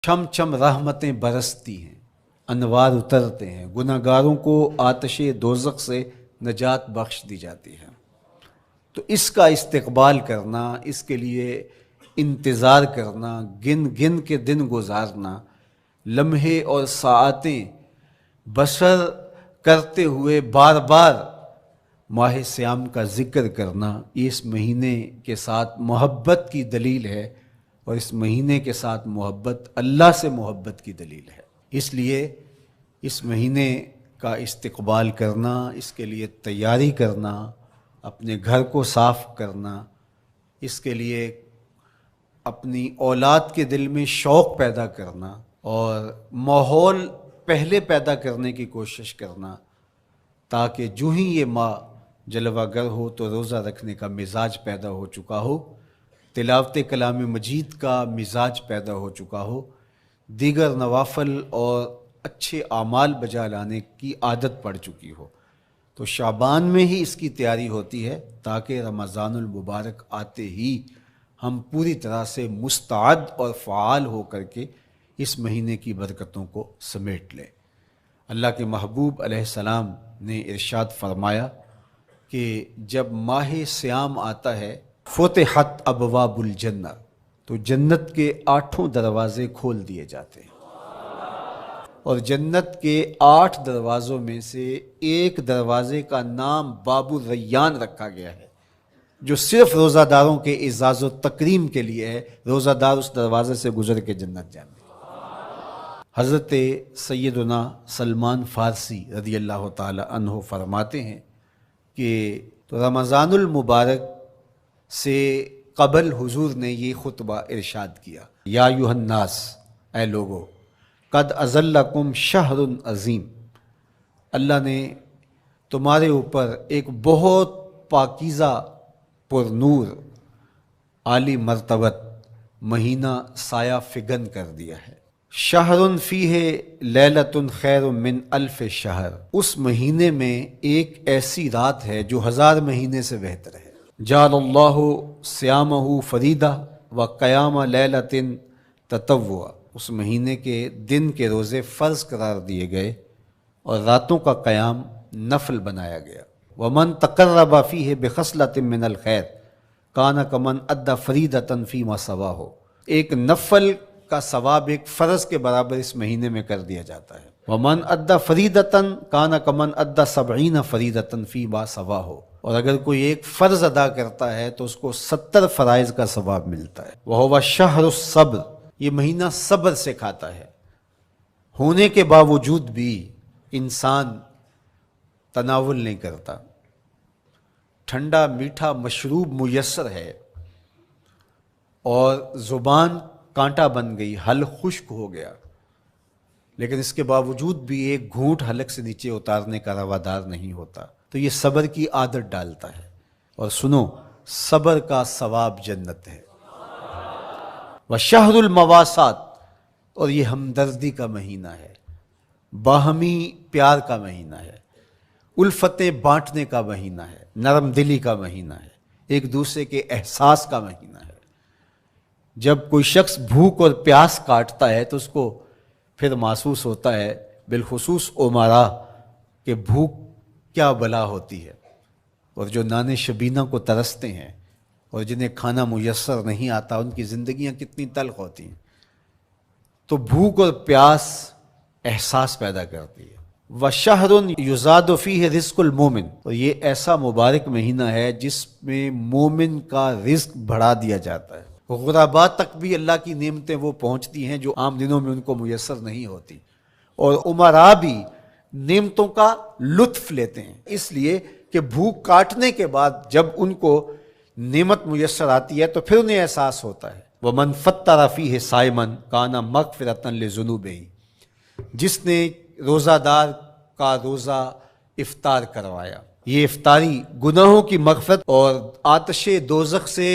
چھم چھم رحمتیں برستی ہیں، انوار اترتے ہیں، گناہگاروں کو آتش دوزخ سے نجات بخش دی جاتی ہے۔ تو اس کا استقبال کرنا، اس کے لیے انتظار کرنا، گن گن کے دن گزارنا، لمحے اور ساعتیں بسر کرتے ہوئے بار بار ماہ سیام کا ذکر کرنا، یہ اس مہینے کے ساتھ محبت کی دلیل ہے، اور اس مہینے کے ساتھ محبت اللہ سے محبت کی دلیل ہے۔ اس لیے اس مہینے کا استقبال کرنا، اس کے لیے تیاری کرنا، اپنے گھر کو صاف کرنا، اس کے لیے اپنی اولاد کے دل میں شوق پیدا کرنا اور ماحول پہلے پیدا کرنے کی کوشش کرنا، تاکہ جو ہی یہ ماہ جلوہ گر ہو تو روزہ رکھنے کا مزاج پیدا ہو چکا ہو، تلاوت کلام مجید کا مزاج پیدا ہو چکا ہو، دیگر نوافل اور اچھے اعمال بجا لانے کی عادت پڑ چکی ہو۔ تو شعبان میں ہی اس کی تیاری ہوتی ہے، تاکہ رمضان المبارک آتے ہی ہم پوری طرح سے مستعد اور فعال ہو کر کے اس مہینے کی برکتوں کو سمیٹ لیں۔ اللہ کے محبوب علیہ السلام نے ارشاد فرمایا کہ جب ماہ سیام آتا ہے فتحت ابواب الجنہ، تو جنت کے 8 دروازے کھول دیے جاتے ہیں، اور جنت کے 8 دروازوں میں سے ایک دروازے کا نام باب الریان رکھا گیا ہے، جو صرف روزہ داروں کے اعزاز و تکریم کے لیے ہے۔ روزہ دار اس دروازے سے گزر کے جنت جانے۔ حضرت سیدنا سلمان فارسی رضی اللہ تعالی عنہ فرماتے ہیں کہ تو رمضان المبارک سے قبل حضور نے یہ خطبہ ارشاد کیا، یا ایھا الناس، اے لوگو، قد اظلکم شہر عظیم، اللہ نے تمہارے اوپر ایک بہت پاکیزہ، پر نور، عالی مرتبت مہینہ سایہ فگن کر دیا ہے۔ شہر فیہ لیلۃ خیر من الف شہر، اس مہینے میں ایک ایسی رات ہے جو 1000 مہینے سے بہتر ہے۔ جعل اللہ صیامہ فریدہ و قیام لیلۃ تطوع، اس مہینے کے دن کے روزے فرض قرار دیے گئے اور راتوں کا قیام نفل بنایا گیا۔ ومن تقرب فیہ بخصلۃ من الخیر کان کمن ادى فریدۃ فیما سواہ، ایک نفل کا ثواب ایک فرض کے برابر اس مہینے میں کر دیا جاتا ہے۔ ومن ادى فریدۃ کان کمن ادى 70 فریدۃ فیما سواہ، اور اگر کوئی ایک فرض ادا کرتا ہے تو اس کو 70 فرائض کا ثواب ملتا ہے۔ وہو شہر الصبر، یہ مہینہ صبر سے کھاتا ہے، ہونے کے باوجود بھی انسان تناول نہیں کرتا۔ ٹھنڈا میٹھا مشروب میسر ہے اور زبان کانٹا بن گئی، حلق خشک ہو گیا، لیکن اس کے باوجود بھی ایک گھونٹ حلق سے نیچے اتارنے کا روادار نہیں ہوتا، تو یہ صبر کی عادت ڈالتا ہے۔ اور سنو، صبر کا ثواب جنت ہے۔ وشہر المواسات، اور یہ ہمدردی کا مہینہ ہے، باہمی پیار کا مہینہ ہے، الفتیں بانٹنے کا مہینہ ہے، نرم دلی کا مہینہ ہے، ایک دوسرے کے احساس کا مہینہ ہے۔ جب کوئی شخص بھوک اور پیاس کاٹتا ہے تو اس کو پھر محسوس ہوتا ہے، بالخصوص امراء، کہ بھوک کیا بلا ہوتی ہے، اور جو نان شبینہ کو ترستے ہیں اور جنہیں کھانا میسر نہیں آتا، ان کی زندگیاں کتنی تلخ ہوتی ہیں۔ تو بھوک اور پیاس احساس پیدا کرتی ہے۔ وَشَهْرٌ يُزَادُ فِيهِ رِزْقُ الْمُؤْمِنِ، اور یہ ایسا مبارک مہینہ ہے جس میں مومن کا رزق بڑھا دیا جاتا ہے۔ غرباء تک بھی اللہ کی نعمتیں وہ پہنچتی ہیں جو عام دنوں میں ان کو میسر نہیں ہوتی، اور امراء بھی نعمتوں کا لطف لیتے ہیں، اس لیے کہ بھوک کاٹنے کے بعد جب ان کو نعمت میسر آتی ہے تو پھر انہیں احساس ہوتا ہے۔ وَمَنْ فَطَّرَ فِيهِ صَائِمًا كَانَ مَغْفِرَةً لِذُنُوبِهِ، جس نے روزہ دار کا روزہ افطار کروایا، یہ افطاری گناہوں کی مغفرت اور آتش دوزخ سے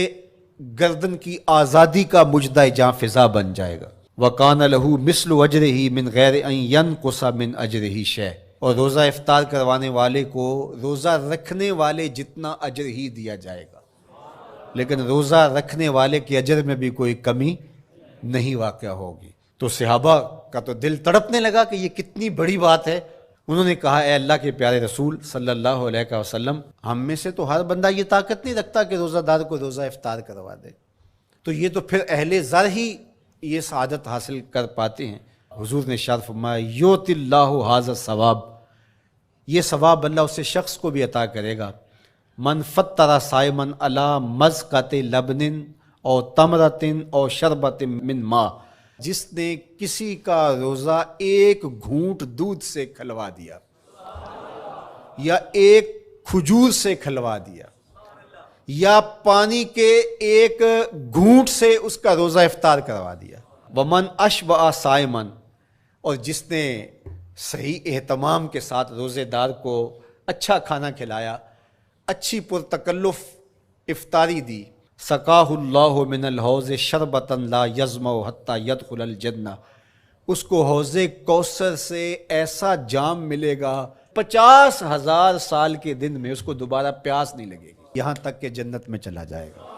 گردن کی آزادی کا مجدہ جاں فضا بن جائے گا۔ وَقَانَ لَهُ مِثْلُ أَجْرِهِ مِنْ غَيْرِ أَنْ يَنْقُصَ مِنْ أَجْرِهِ شَيْءٌ، اور روزہ افطار کروانے والے کو روزہ رکھنے والے جتنا اجر ہی دیا جائے گا، لیکن روزہ رکھنے والے کے اجر میں بھی کوئی کمی نہیں واقع ہوگی۔ تو صحابہ کا تو دل تڑپنے لگا کہ یہ کتنی بڑی بات ہے. انہوں نے کہا اے اللہ کے پیارے رسول صلی اللہ علیہ وسلم، ہم میں سے تو ہر بندہ یہ طاقت نہیں رکھتا کہ روزہ دار کو روزہ افطار کروا دے، تو یہ تو پھر اہل زر ہی یہ سعادت حاصل کر پاتے ہیں. حضور نے ارشاد فرمایا یؤتی اللہ ھذا الثواب، یہ ثواب اللہ اسے شخص کو بھی عطا کرے گا. من فطر صائما علی مذقۃ لبن او تمرۃ او شربۃ من ماء، جس نے کسی کا روزہ ایک گھونٹ دودھ سے کھلوا دیا یا ایک کھجور سے کھلوا دیا یا پانی کے ایک گھونٹ سے اس کا روزہ افطار کروا دیا. ومن اشبع صائما، اور جس نے صحیح اہتمام کے ساتھ روزے دار کو اچھا کھانا کھلایا، اچھی پرتکلف افطاری دی، سقاہ اللہ من الحوض شربتا لا یظمأ حتی یدخل الجنہ، اس کو حوض کوثر سے ایسا جام ملے گا 50,000 سال کے دن میں اس کو دوبارہ پیاس نہیں لگے گی، یہاں تک کہ جنت میں چلا جائے گا.